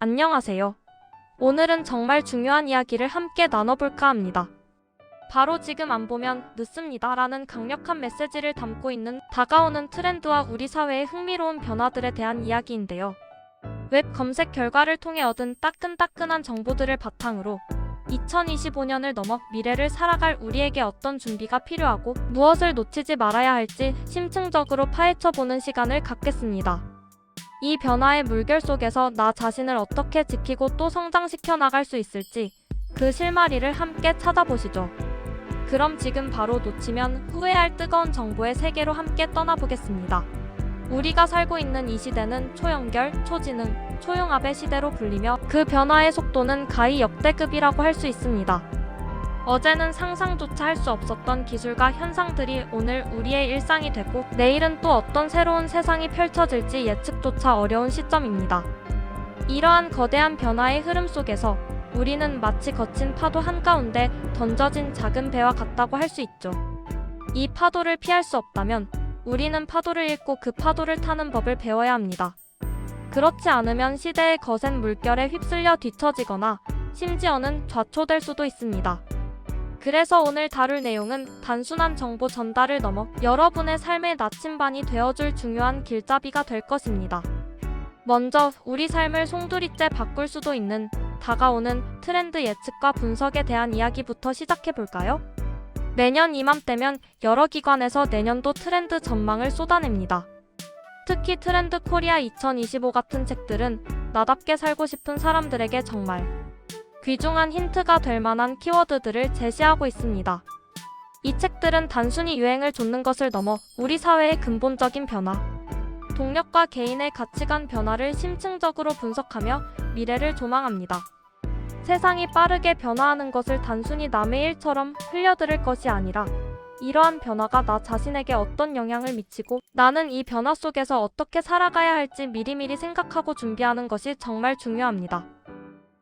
안녕하세요. 오늘은 정말 중요한 이야기를 함께 나눠볼까 합니다. 바로 지금 안 보면 늦습니다 라는 강력한 메시지를 담고 있는 다가오는 트렌드와 우리 사회의 흥미로운 변화들에 대한 이야기인데요. 웹 검색 결과를 통해 얻은 따끈따끈한 정보들을 바탕으로 2025년을 넘어 미래를 살아갈 우리에게 어떤 준비가 필요하고 무엇을 놓치지 말아야 할지 심층적으로 파헤쳐보는 시간을 갖겠습니다. 이 변화의 물결 속에서 나 자신을 어떻게 지키고 또 성장시켜 나갈 수 있을지 그 실마리를 함께 찾아보시죠. 그럼 지금 바로 놓치면 후회할 뜨거운 정보의 세계로 함께 떠나보겠습니다. 우리가 살고 있는 이 시대는 초연결, 초지능, 초융합의 시대로 불리며 그 변화의 속도는 가히 역대급이라고 할 수 있습니다. 어제는 상상조차 할 수 없었던 기술과 현상들이 오늘 우리의 일상이 되고 내일은 또 어떤 새로운 세상이 펼쳐질지 예측조차 어려운 시점입니다. 이러한 거대한 변화의 흐름 속에서 우리는 마치 거친 파도 한가운데 던져진 작은 배와 같다고 할 수 있죠. 이 파도를 피할 수 없다면 우리는 파도를 읽고 그 파도를 타는 법을 배워야 합니다. 그렇지 않으면 시대의 거센 물결에 휩쓸려 뒤처지거나 심지어는 좌초될 수도 있습니다. 그래서 오늘 다룰 내용은 단순한 정보 전달을 넘어 여러분의 삶의 나침반이 되어줄 중요한 길잡이가 될 것입니다. 먼저 우리 삶을 송두리째 바꿀 수도 있는 다가오는 트렌드 예측과 분석에 대한 이야기부터 시작해볼까요? 매년 이맘때면 여러 기관에서 내년도 트렌드 전망을 쏟아냅니다. 특히 트렌드 코리아 2025 같은 책들은 나답게 살고 싶은 사람들에게 정말 귀중한 힌트가 될 만한 키워드들을 제시하고 있습니다. 이 책들은 단순히 유행을 좇는 것을 넘어 우리 사회의 근본적인 변화, 동력과 개인의 가치관 변화를 심층적으로 분석하며 미래를 조망합니다. 세상이 빠르게 변화하는 것을 단순히 남의 일처럼 흘려들을 것이 아니라 이러한 변화가 나 자신에게 어떤 영향을 미치고 나는 이 변화 속에서 어떻게 살아가야 할지 미리미리 생각하고 준비하는 것이 정말 중요합니다.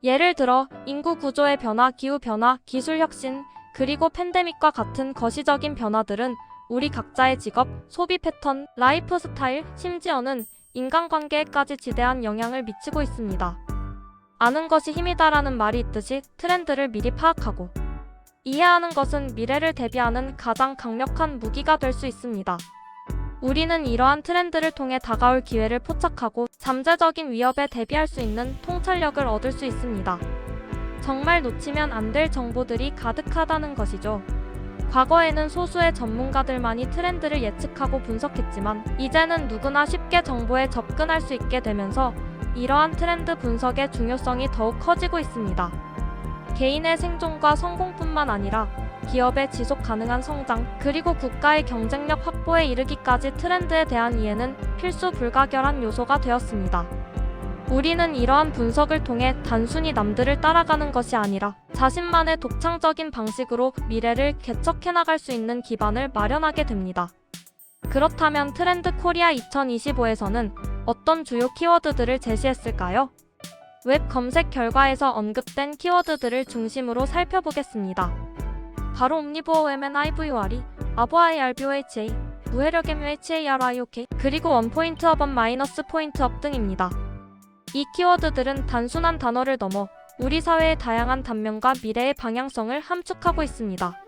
예를 들어 인구 구조의 변화, 기후 변화, 기술 혁신, 그리고 팬데믹과 같은 거시적인 변화들은 우리 각자의 직업, 소비 패턴, 라이프 스타일, 심지어는 인간관계에까지 지대한 영향을 미치고 있습니다. 아는 것이 힘이다라는 말이 있듯이 트렌드를 미리 파악하고 이해하는 것은 미래를 대비하는 가장 강력한 무기가 될 수 있습니다. 우리는 이러한 트렌드를 통해 다가올 기회를 포착하고 잠재적인 위협에 대비할 수 있는 통찰력을 얻을 수 있습니다. 정말 놓치면 안 될 정보들이 가득하다는 것이죠. 과거에는 소수의 전문가들만이 트렌드를 예측하고 분석했지만 이제는 누구나 쉽게 정보에 접근할 수 있게 되면서 이러한 트렌드 분석의 중요성이 더욱 커지고 있습니다. 개인의 생존과 성공뿐만 아니라 기업의 지속 가능한 성장, 그리고 국가의 경쟁력 확보에 이르기까지 트렌드에 대한 이해는 필수 불가결한 요소가 되었습니다. 우리는 이러한 분석을 통해 단순히 남들을 따라가는 것이 아니라 자신만의 독창적인 방식으로 미래를 개척해 나갈 수 있는 기반을 마련하게 됩니다. 그렇다면 트렌드 코리아 2025에서는 어떤 주요 키워드들을 제시했을까요? 웹 검색 결과에서 언급된 키워드들을 중심으로 살펴보겠습니다. 바로 옴니부어 MNIVOR이, 아보아의 RBOHA, 무해력 MUHARIOK, 그리고 원포인트 업업 마이너스 포인트 업 등입니다. 이 키워드들은 단순한 단어를 넘어 우리 사회의 다양한 단면과 미래의 방향성을 함축하고 있습니다.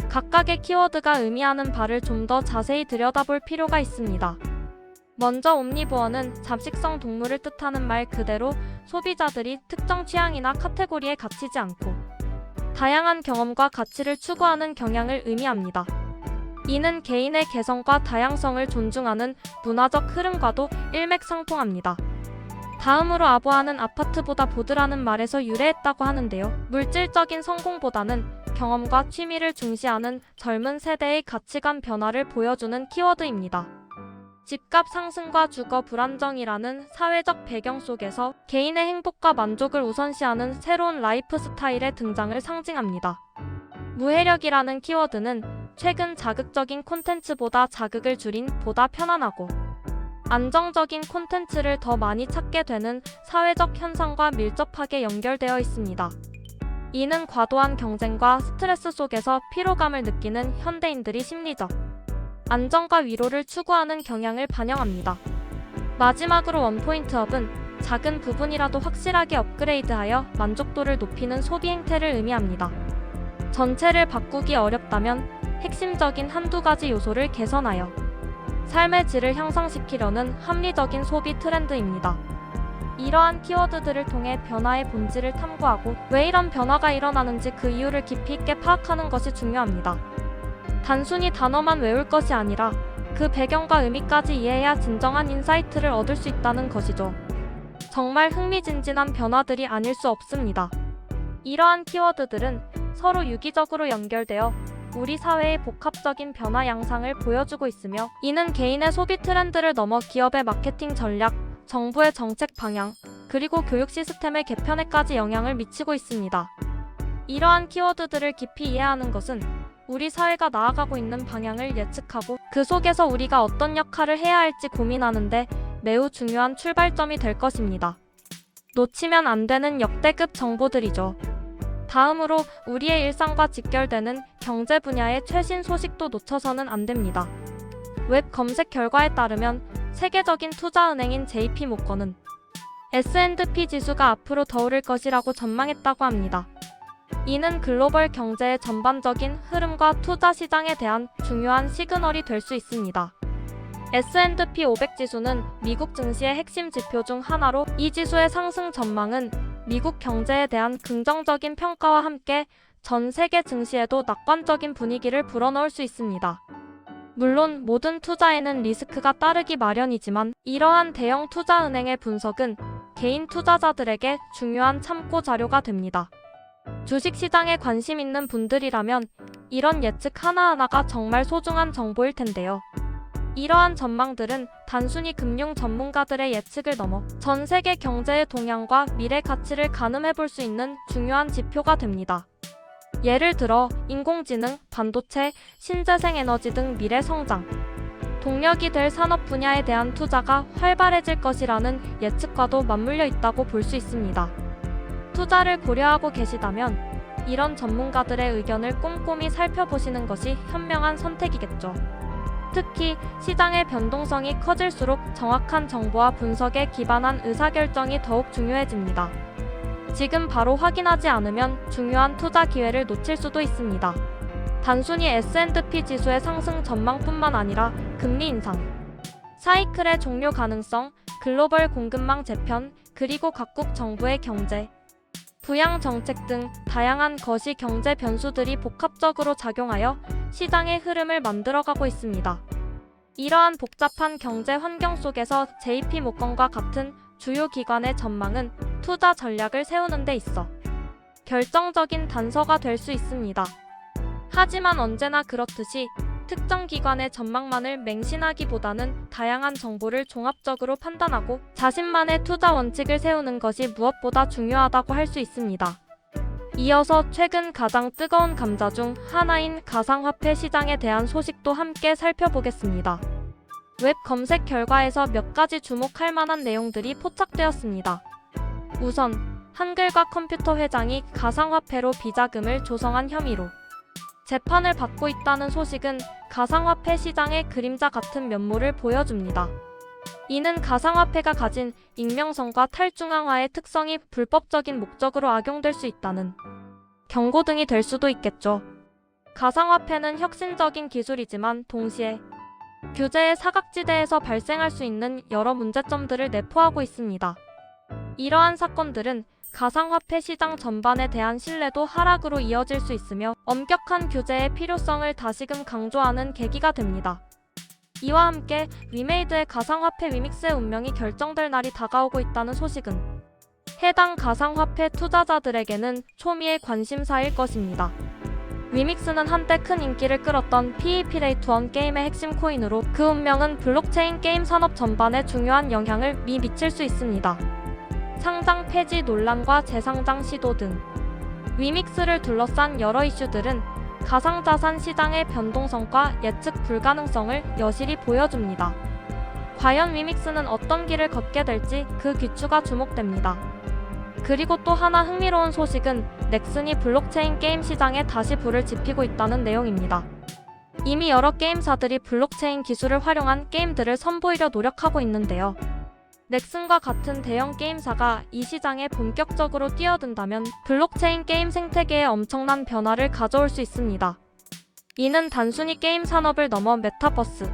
각각의 키워드가 의미하는 바를 좀 더 자세히 들여다볼 필요가 있습니다. 먼저 옴니부어는 잡식성 동물을 뜻하는 말 그대로 소비자들이 특정 취향이나 카테고리에 갇히지 않고 다양한 경험과 가치를 추구하는 경향을 의미합니다. 이는 개인의 개성과 다양성을 존중하는 문화적 흐름과도 일맥상통합니다. 다음으로 아보아는 아파트보다 보드라는 말에서 유래했다고 하는데요. 물질적인 성공보다는 경험과 취미를 중시하는 젊은 세대의 가치관 변화를 보여주는 키워드입니다. 집값 상승과 주거 불안정이라는 사회적 배경 속에서 개인의 행복과 만족을 우선시하는 새로운 라이프 스타일의 등장을 상징합니다. 무해력이라는 키워드는 최근 자극적인 콘텐츠보다 자극을 줄인 보다 편안하고 안정적인 콘텐츠를 더 많이 찾게 되는 사회적 현상과 밀접하게 연결되어 있습니다. 이는 과도한 경쟁과 스트레스 속에서 피로감을 느끼는 현대인들이 심리적 안정과 위로를 추구하는 경향을 반영합니다. 마지막으로 원포인트업은 작은 부분이라도 확실하게 업그레이드하여 만족도를 높이는 소비 행태를 의미합니다. 전체를 바꾸기 어렵다면 핵심적인 한두 가지 요소를 개선하여 삶의 질을 향상시키려는 합리적인 소비 트렌드입니다. 이러한 키워드들을 통해 변화의 본질을 탐구하고 왜 이런 변화가 일어나는지 그 이유를 깊이 있게 파악하는 것이 중요합니다. 단순히 단어만 외울 것이 아니라 그 배경과 의미까지 이해해야 진정한 인사이트를 얻을 수 있다는 것이죠. 정말 흥미진진한 변화들이 아닐 수 없습니다. 이러한 키워드들은 서로 유기적으로 연결되어 우리 사회의 복합적인 변화 양상을 보여주고 있으며, 이는 개인의 소비 트렌드를 넘어 기업의 마케팅 전략, 정부의 정책 방향, 그리고 교육 시스템의 개편에까지 영향을 미치고 있습니다. 이러한 키워드들을 깊이 이해하는 것은 우리 사회가 나아가고 있는 방향을 예측하고 그 속에서 우리가 어떤 역할을 해야 할지 고민하는데 매우 중요한 출발점이 될 것입니다. 놓치면 안 되는 역대급 정보들이죠. 다음으로 우리의 일상과 직결되는 경제 분야의 최신 소식도 놓쳐서는 안 됩니다. 웹 검색 결과에 따르면 세계적인 투자은행인 JP모건은 S&P 지수가 앞으로 더 오를 것이라고 전망했다고 합니다. 이는 글로벌 경제의 전반적인 흐름과 투자 시장에 대한 중요한 시그널이 될 수 있습니다. S&P 500 지수는 미국 증시의 핵심 지표 중 하나로, 이 지수의 상승 전망은 미국 경제에 대한 긍정적인 평가와 함께 전 세계 증시에도 낙관적인 분위기를 불어넣을 수 있습니다. 물론 모든 투자에는 리스크가 따르기 마련이지만 이러한 대형 투자은행의 분석은 개인 투자자들에게 중요한 참고 자료가 됩니다. 주식시장에 관심 있는 분들이라면 이런 예측 하나하나가 정말 소중한 정보일 텐데요. 이러한 전망들은 단순히 금융 전문가들의 예측을 넘어 전 세계 경제의 동향과 미래 가치를 가늠해 볼 수 있는 중요한 지표가 됩니다. 예를 들어 인공지능, 반도체, 신재생 에너지 등 미래 성장, 동력이 될 산업 분야에 대한 투자가 활발해질 것이라는 예측과도 맞물려 있다고 볼 수 있습니다. 투자를 고려하고 계시다면 이런 전문가들의 의견을 꼼꼼히 살펴보시는 것이 현명한 선택이겠죠. 특히 시장의 변동성이 커질수록 정확한 정보와 분석에 기반한 의사결정이 더욱 중요해집니다. 지금 바로 확인하지 않으면 중요한 투자 기회를 놓칠 수도 있습니다. 단순히 S&P 지수의 상승 전망뿐만 아니라 금리 인상, 사이클의 종료 가능성, 글로벌 공급망 재편, 그리고 각국 정부의 경제, 부양 정책 등 다양한 거시 경제 변수들이 복합적으로 작용하여 시장의 흐름을 만들어가고 있습니다. 이러한 복잡한 경제 환경 속에서 JP모건과 같은 주요 기관의 전망은 투자 전략을 세우는 데 있어 결정적인 단서가 될 수 있습니다. 하지만 언제나 그렇듯이 특정 기관의 전망만을 맹신하기보다는 다양한 정보를 종합적으로 판단하고 자신만의 투자 원칙을 세우는 것이 무엇보다 중요하다고 할 수 있습니다. 이어서 최근 가장 뜨거운 감자 중 하나인 가상화폐 시장에 대한 소식도 함께 살펴보겠습니다. 웹 검색 결과에서 몇 가지 주목할 만한 내용들이 포착되었습니다. 우선 한글과 컴퓨터 회장이 가상화폐로 비자금을 조성한 혐의로 재판을 받고 있다는 소식은 가상화폐 시장의 그림자 같은 면모를 보여줍니다. 이는 가상화폐가 가진 익명성과 탈중앙화의 특성이 불법적인 목적으로 악용될 수 있다는 경고등이 될 수도 있겠죠. 가상화폐는 혁신적인 기술이지만 동시에 규제의 사각지대에서 발생할 수 있는 여러 문제점들을 내포하고 있습니다. 이러한 사건들은 가상화폐 시장 전반에 대한 신뢰도 하락으로 이어질 수 있으며 엄격한 규제의 필요성을 다시금 강조하는 계기가 됩니다. 이와 함께 위메이드의 가상화폐 위믹스의 운명이 결정될 날이 다가오고 있다는 소식은 해당 가상화폐 투자자들에게는 초미의 관심사일 것입니다. 위믹스는 한때 큰 인기를 끌었던 PEP레이투원 게임의 핵심 코인으로 그 운명은 블록체인 게임 산업 전반에 중요한 영향을 미칠 수 있습니다. 상장 폐지 논란과 재상장 시도 등 위믹스를 둘러싼 여러 이슈들은 가상자산 시장의 변동성과 예측 불가능성을 여실히 보여줍니다. 과연 위믹스는 어떤 길을 걷게 될지 그 귀추가 주목됩니다. 그리고 또 하나 흥미로운 소식은 넥슨이 블록체인 게임 시장에 다시 불을 지피고 있다는 내용입니다. 이미 여러 게임사들이 블록체인 기술을 활용한 게임들을 선보이려 노력하고 있는데요. 넥슨과 같은 대형 게임사가 이 시장에 본격적으로 뛰어든다면 블록체인 게임 생태계에 엄청난 변화를 가져올 수 있습니다. 이는 단순히 게임 산업을 넘어 메타버스,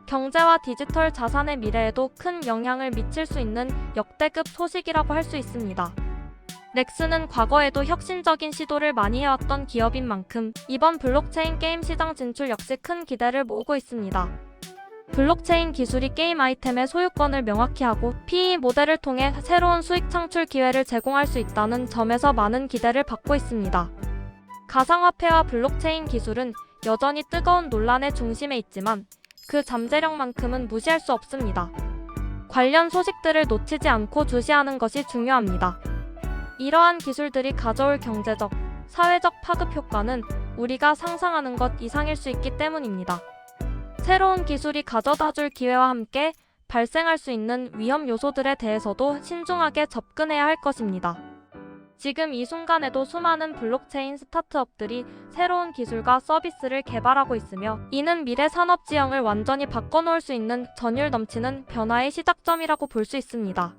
경제와 디지털 자산의 미래에도 큰 영향을 미칠 수 있는 역대급 소식이라고 할 수 있습니다. 넥슨은 과거에도 혁신적인 시도를 많이 해왔던 기업인 만큼 이번 블록체인 게임 시장 진출 역시 큰 기대를 모으고 있습니다. 블록체인 기술이 게임 아이템의 소유권을 명확히 하고 PE 모델을 통해 새로운 수익 창출 기회를 제공할 수 있다는 점에서 많은 기대를 받고 있습니다. 가상화폐와 블록체인 기술은 여전히 뜨거운 논란의 중심에 있지만 그 잠재력만큼은 무시할 수 없습니다. 관련 소식들을 놓치지 않고 주시하는 것이 중요합니다. 이러한 기술들이 가져올 경제적, 사회적 파급 효과는 우리가 상상하는 것 이상일 수 있기 때문입니다. 새로운 기술이 가져다줄 기회와 함께 발생할 수 있는 위험 요소들에 대해서도 신중하게 접근해야 할 것입니다. 지금 이 순간에도 수많은 블록체인 스타트업들이 새로운 기술과 서비스를 개발하고 있으며 이는 미래 산업 지형을 완전히 바꿔놓을 수 있는 전율 넘치는 변화의 시작점이라고 볼 수 있습니다.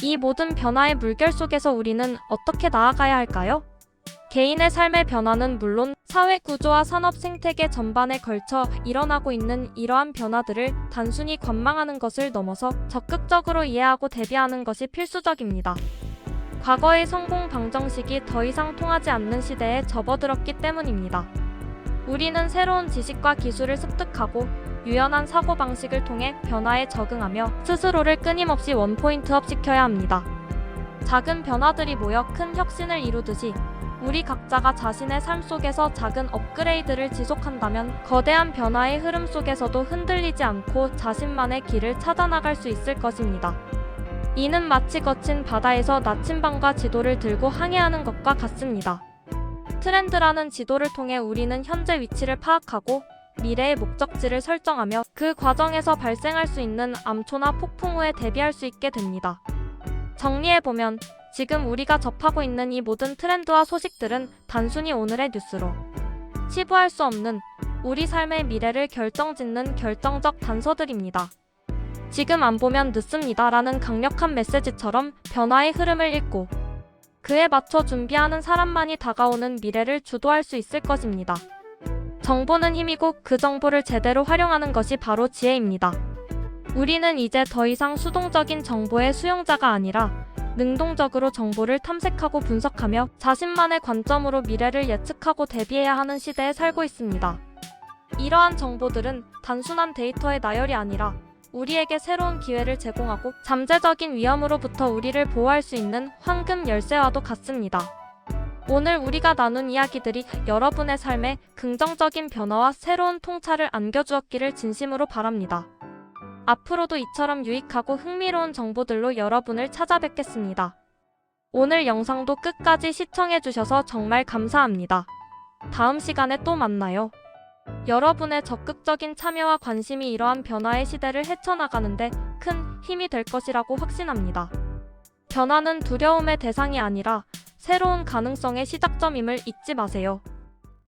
이 모든 변화의 물결 속에서 우리는 어떻게 나아가야 할까요? 개인의 삶의 변화는 물론 사회 구조와 산업 생태계 전반에 걸쳐 일어나고 있는 이러한 변화들을 단순히 관망하는 것을 넘어서 적극적으로 이해하고 대비하는 것이 필수적입니다. 과거의 성공 방정식이 더 이상 통하지 않는 시대에 접어들었기 때문입니다. 우리는 새로운 지식과 기술을 습득하고 유연한 사고방식을 통해 변화에 적응하며 스스로를 끊임없이 원포인트업 시켜야 합니다. 작은 변화들이 모여 큰 혁신을 이루듯이 우리 각자가 자신의 삶 속에서 작은 업그레이드를 지속한다면 거대한 변화의 흐름 속에서도 흔들리지 않고 자신만의 길을 찾아나갈 수 있을 것입니다. 이는 마치 거친 바다에서 나침반과 지도를 들고 항해하는 것과 같습니다. 트렌드라는 지도를 통해 우리는 현재 위치를 파악하고 미래의 목적지를 설정하며 그 과정에서 발생할 수 있는 암초나 폭풍 후에 대비할 수 있게 됩니다. 정리해보면 지금 우리가 접하고 있는 이 모든 트렌드와 소식들은 단순히 오늘의 뉴스로 치부할 수 없는 우리 삶의 미래를 결정짓는 결정적 단서들입니다. 지금 안 보면 늦습니다 라는 강력한 메시지처럼 변화의 흐름을 읽고 그에 맞춰 준비하는 사람만이 다가오는 미래를 주도할 수 있을 것입니다. 정보는 힘이고 그 정보를 제대로 활용하는 것이 바로 지혜입니다. 우리는 이제 더 이상 수동적인 정보의 수용자가 아니라 능동적으로 정보를 탐색하고 분석하며 자신만의 관점으로 미래를 예측하고 대비해야 하는 시대에 살고 있습니다. 이러한 정보들은 단순한 데이터의 나열이 아니라 우리에게 새로운 기회를 제공하고 잠재적인 위험으로부터 우리를 보호할 수 있는 황금 열쇠와도 같습니다. 오늘 우리가 나눈 이야기들이 여러분의 삶에 긍정적인 변화와 새로운 통찰을 안겨주었기를 진심으로 바랍니다. 앞으로도 이처럼 유익하고 흥미로운 정보들로 여러분을 찾아뵙겠습니다. 오늘 영상도 끝까지 시청해주셔서 정말 감사합니다. 다음 시간에 또 만나요. 여러분의 적극적인 참여와 관심이 이러한 변화의 시대를 헤쳐나가는데 큰 힘이 될 것이라고 확신합니다. 변화는 두려움의 대상이 아니라 새로운 가능성의 시작점임을 잊지 마세요.